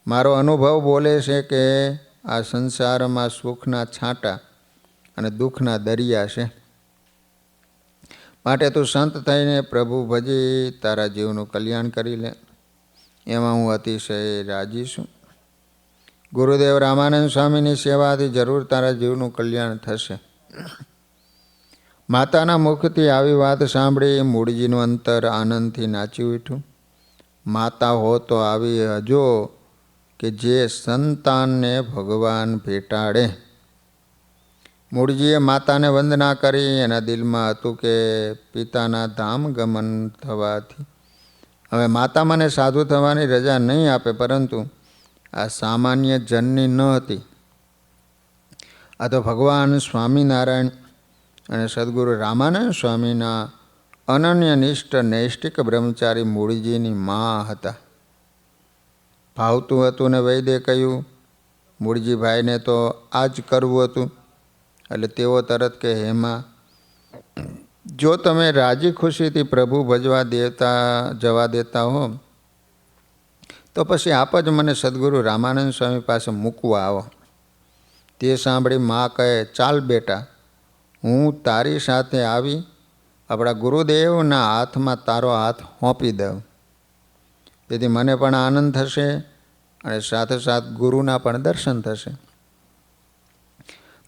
મારો અનુભવ બોલે છે કે આ સંસારમાં સુખના છાંટા અને દુઃખના દરિયા છે. માટે તું સંત થઈને પ્રભુ ભજી તારા જીવનું કલ્યાણ કરી લે, એમાં હું અતિશય રાજી છું. ગુરુદેવ રામાનંદ સ્વામીની સેવાથી જરૂર તારા જીવનું કલ્યાણ થશે. માતાના મુખથી આવી વાત સાંભળી મૂળજીનું અંતર આનંદથી નાચી ઉઠ્યું. માતા હો તો આવી હજો કે જે સંતાનને ભગવાન ભેટાડે. મૂળજીએ માતાને વંદના કરી. એના દિલમાં હતું કે પિતાના ધામ ગમન થવાથી હવે માતા મને સાધુ થવાની રજા નહીં આપે, પરંતુ આ સામાન્ય જનની ન હતી, આ તો ભગવાન સ્વામિનારાયણ અને સદગુરુ રામાનંદ સ્વામીના અનન્યનિષ્ઠ નૈષ્ટિક બ્રહ્મચારી મૂળજીની મા હતા. ભાવતું હતું ને વૈદે કહ્યું, મૂળજીભાઈને તો આ જ કરવું હતું. એટલે તેઓ તરત કે, હેમા, જો તમે રાજી ખુશીથી પ્રભુ ભજવા જવા દેતા હો, તો પછી આપ જ મને સદગુરુ રામાનંદ સ્વામી પાસે મૂકવા આવો. તે સાંભળી મા કહે, ચાલ બેટા, હું તારી સાથે આવી આપણા ગુરુદેવના હાથમાં તારો હાથ સોંપી દઉં. તેથી મને પણ આનંદ થશે અને સાથે સાથે ગુરુના પણ દર્શન થશે.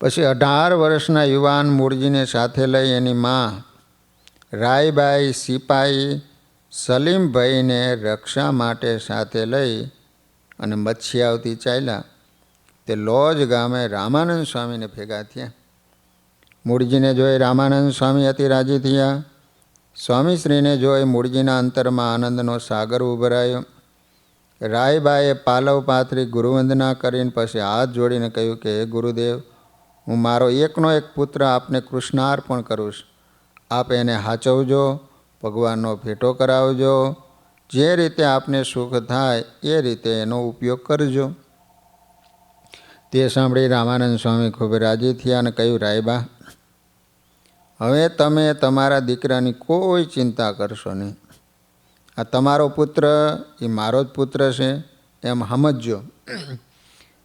પછી 18 વર્ષના યુવાન મૂળજીને સાથે લઈ એની માં રાયબાઈ સિપાઈ સલીમભાઈને રક્ષા માટે સાથે લઈ અને મચ્છિયાવતી ચાલ્યા. તે લોજ ગામે રામાનંદ સ્વામીને ભેગા થયા. મૂળજીને જોઈ રામાનંદ સ્વામી અતિ રાજી થયા. સ્વામીશ્રીને જોઈ મૂળજીના અંતરમાં આનંદનો સાગર ઉભરાયો. રાયબાઈએ પાલવ પાથરી ગુરુવંદના કરીને પછી હાથ જોડીને કહ્યું કે હે ગુરુદેવ, હું મારો એકનો એક પુત્ર આપને કૃષ્ણાર્પણ કરું છું. આપ એને હાચવજો, ભગવાનનો ભેટો કરાવજો, જે રીતે આપને સુખ થાય એ રીતે એનો ઉપયોગ કરજો. તે સાંભળી રામાનંદ સ્વામી ખૂબ રાજી થયા અને કહ્યું, રાયબા, હવે તમે તમારા દીકરાની કોઈ ચિંતા કરશો નહીં. આ તમારો પુત્ર એ મારો જ પુત્ર છે એમ સમજજો.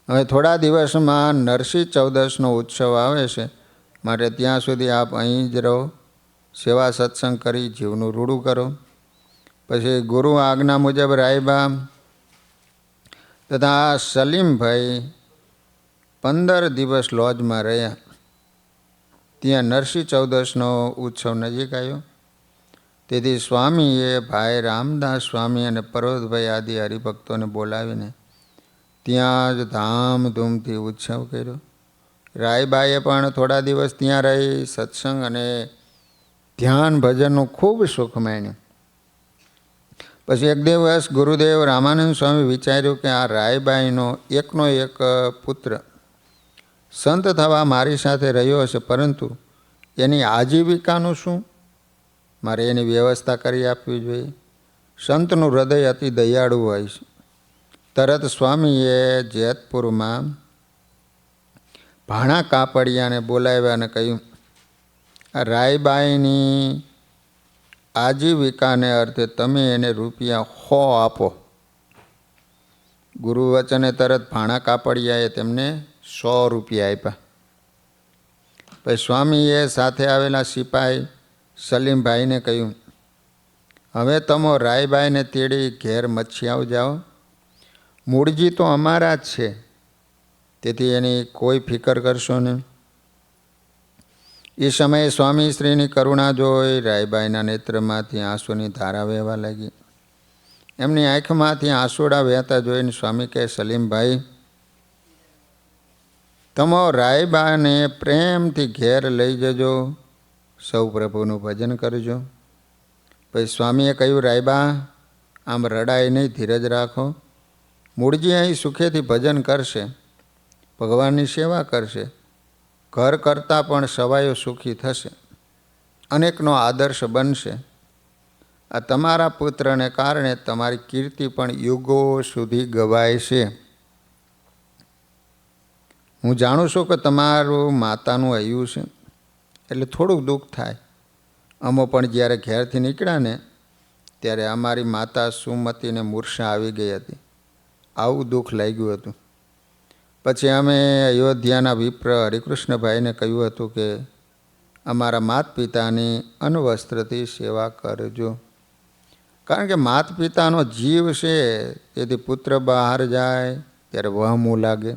હવે થોડા દિવસમાં નરસિંહ ચૌદસનો ઉત્સવ આવે છે, માટે ત્યાં સુધી આપ અહીં જ રહો, સેવા સત્સંગ કરી જીવનું રૂડું કરો. પછી ગુરુ આજ્ઞા મુજબ રાયબા તથા સલીમભાઈ 15 દિવસ લોજમાં રહ્યા. ત્યાં નરસિંહ ચૌદસનો ઉત્સવ નજીક આવ્યો. તેથી સ્વામીએ ભાઈ રામદાસ સ્વામી અને પર્વતભાઈ આદિ હરિભક્તોને બોલાવીને ત્યાં જ ધામધૂમથી ઉત્સવ કર્યો. રાયબાઈએ પણ થોડા દિવસ ત્યાં રહી સત્સંગ અને ધ્યાન ભજનનું ખૂબ સુખ માણ્યું. પછી એક દિવસ ગુરુદેવ રામાનંદ સ્વામી વિચાર્યું કે આ રાયબાઈનો એકનો એક પુત્ર સંત થવા મારી સાથે રહ્યો હશે, પરંતુ એની આજીવિકાનું શું? મારે એની વ્યવસ્થા કરી આપવી જોઈએ. સંતનું હૃદય અતિ દયાળુ હોય છે. તરત સ્વામીએ જેતપુરમાં ભાણા કાપડિયાને બોલાવ્યા અને કહ્યું, આ રાયબાઈની આજીવિકાને અર્થે તમે એને રૂપિયા 100 આપો. ગુરુ વચને તરત ભાણા કાપડિયાએ તેમને 100 રૂપિયા આપ્યા. પછી સ્વામીએ સાથે આવેલા સિપાઈ સલીમભાઈને કહ્યું, હવે તમે રાયબાઈને તેડી ઘેર મચ્છિયાવ જાઓ. મૂળજી તો અમારા જ છે, તેથી એની કોઈ ફિકર કરશો નહીં. એ સમયે સ્વામીશ્રીની કરુણા જોઈ રાયબાઈના નેત્રમાંથી આંસુની ધારા વહેવા લાગી. એમની આંખમાંથી આંસુડા વહેતા જોઈને સ્વામી કહે, સલીમભાઈ, તમે રાયબાને પ્રેમથી ઘેર લઈ જજો, સૌ પ્રભુનું ભજન કરજો. પછી સ્વામીએ કહ્યું, રાયબા, આમ રડાય નહીં, ધીરજ રાખો. મૂળજી અહીં સુખેથી ભજન કરશે, ભગવાનની સેવા કરશે, ઘર કરતાં પણ સવાયો સુખી થશે, અનેકનો આદર્શ બનશે. આ તમારા પુત્રને કારણે તમારી કીર્તિ પણ યુગો સુધી ગવાય છે. હું જાણું છું કે તમારું માતાનું હૈયું છે, એટલે થોડુંક દુઃખ થાય. અમો પણ જ્યારે ઘેરથી નીકળ્યા ને ત્યારે અમારી માતા સુમતીને મૂર્છા આવી ગઈ હતી. આવું દુઃખ લાગ્યું હતું. પછી અમે અયોધ્યાના વિપ્ર હરિકૃષ્ણભાઈને કહ્યું હતું કે અમારા માત પિતાની અન્વસ્ત્રથી સેવા કરજો. કારણ કે માત પિતાનો જીવ છે, તેથી પુત્ર બહાર જાય ત્યારે વહમું લાગે.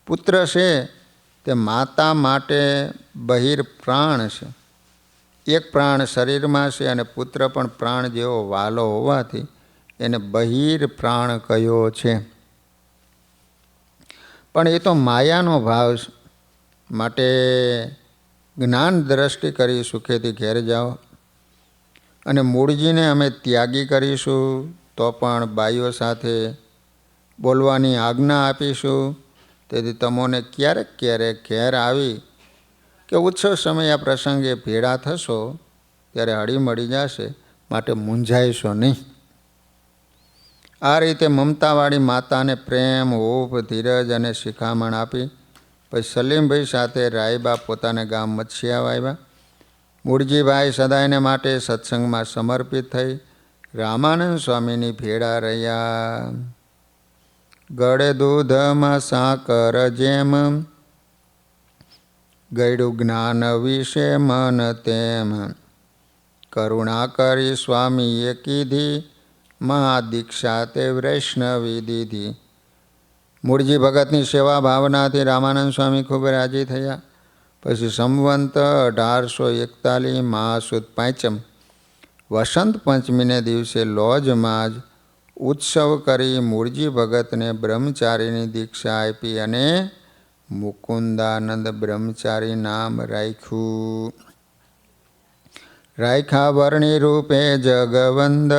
પુત્ર છે તે માતા માટે બહિર પ્રાણ છે. એક પ્રાણ શરીરમાં છે અને પુત્ર પણ પ્રાણ જેવો વાલો હોવાથી એને બહિર પ્રાણ કહ્યો છે. પણ એ તો માયાનો ભાવ છે. માટે જ્ઞાન દ્રષ્ટિ કરી સુખેથી ઘેર જાઓ. અને મૂળજીને અમે ત્યાગી કરીશું તો પણ બાઈઓ સાથે બોલવાની આજ્ઞા આપીશું. તેથી તમોને ક્યારેક ક્યારેક ઘેર આવી કે ઉત્સવ સમય આ પ્રસંગે ભેળા થશો ત્યારે હળીમળી જશે, માટે મૂંઝાઈશો નહીં. આ રીતે મમતાવાળી માતાને પ્રેમ, હોપ, ધીરજ અને શિખામણ આપી પછી સલીમભાઈ સાથે રાયબા પોતાના ગામ મચ્છિયાવ આવ્યા. મૂળજીભાઈ સદાયને માટે સત્સંગમાં સમર્પિત થઈ રામાનંદ સ્વામીની ભેળા રહ્યા. ગળે દૂધમાં સાકર જેમ ગયડું જ્ઞાન વિશે મન તેમ કરુણા કરી સ્વામીએ કીધી મહાદીક્ષા તે વૈષ્ણવી દીધી. મૂળજી ભગતની સેવા ભાવનાથી રામાનંદ સ્વામી ખૂબ રાજી થયા. પછી સંવંત 1841 મહાસુદ પાંચમ વસંત પંચમીને દિવસે લોજમાં જ ઉત્સવ કરી મૂળજી ભગતને બ્રહ્મચારીની દીક્ષા આપી અને મુકુંદાનંદ બ્રહ્મચારી નામ રાખ્યું. રાખ્યા વર્ણિ રૂપે જગવંદ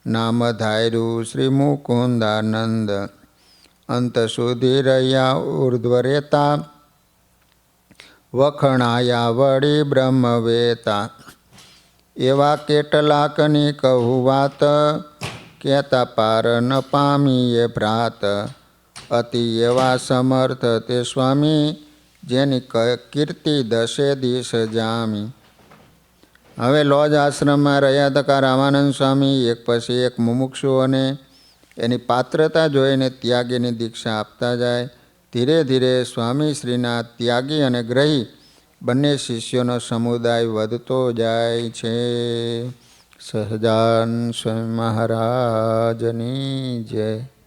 નામ ધાર્યું શ્રી મુકુંદાનંદ. અંત સુધી રહ્યા ઉર્ધ્વ રેતા વખણાયા વળી બ્રહ્મવેતા. એવા કેટલાકની કહું વાત કહેતા પાર ન પામીએ ભ્રાત. અતિ એવા સમર્થ તે સ્વામી જેની કીર્તિ દશે દિશ જામી. હવે લોજ આશ્રમમાં રહ્યા હતા રામાનંદ સ્વામી એક પછી એક મુમુક્ષુઓને એની પાત્રતા જોઈને ત્યાગીની દીક્ષા આપતા જાય. ધીરે ધીરે સ્વામીશ્રીના ત્યાગી અને ગ્રહી બંને શિષ્યોનો સમુદાય વધતો જાય છે. સહજાન સ્વામી મહારાજની જય.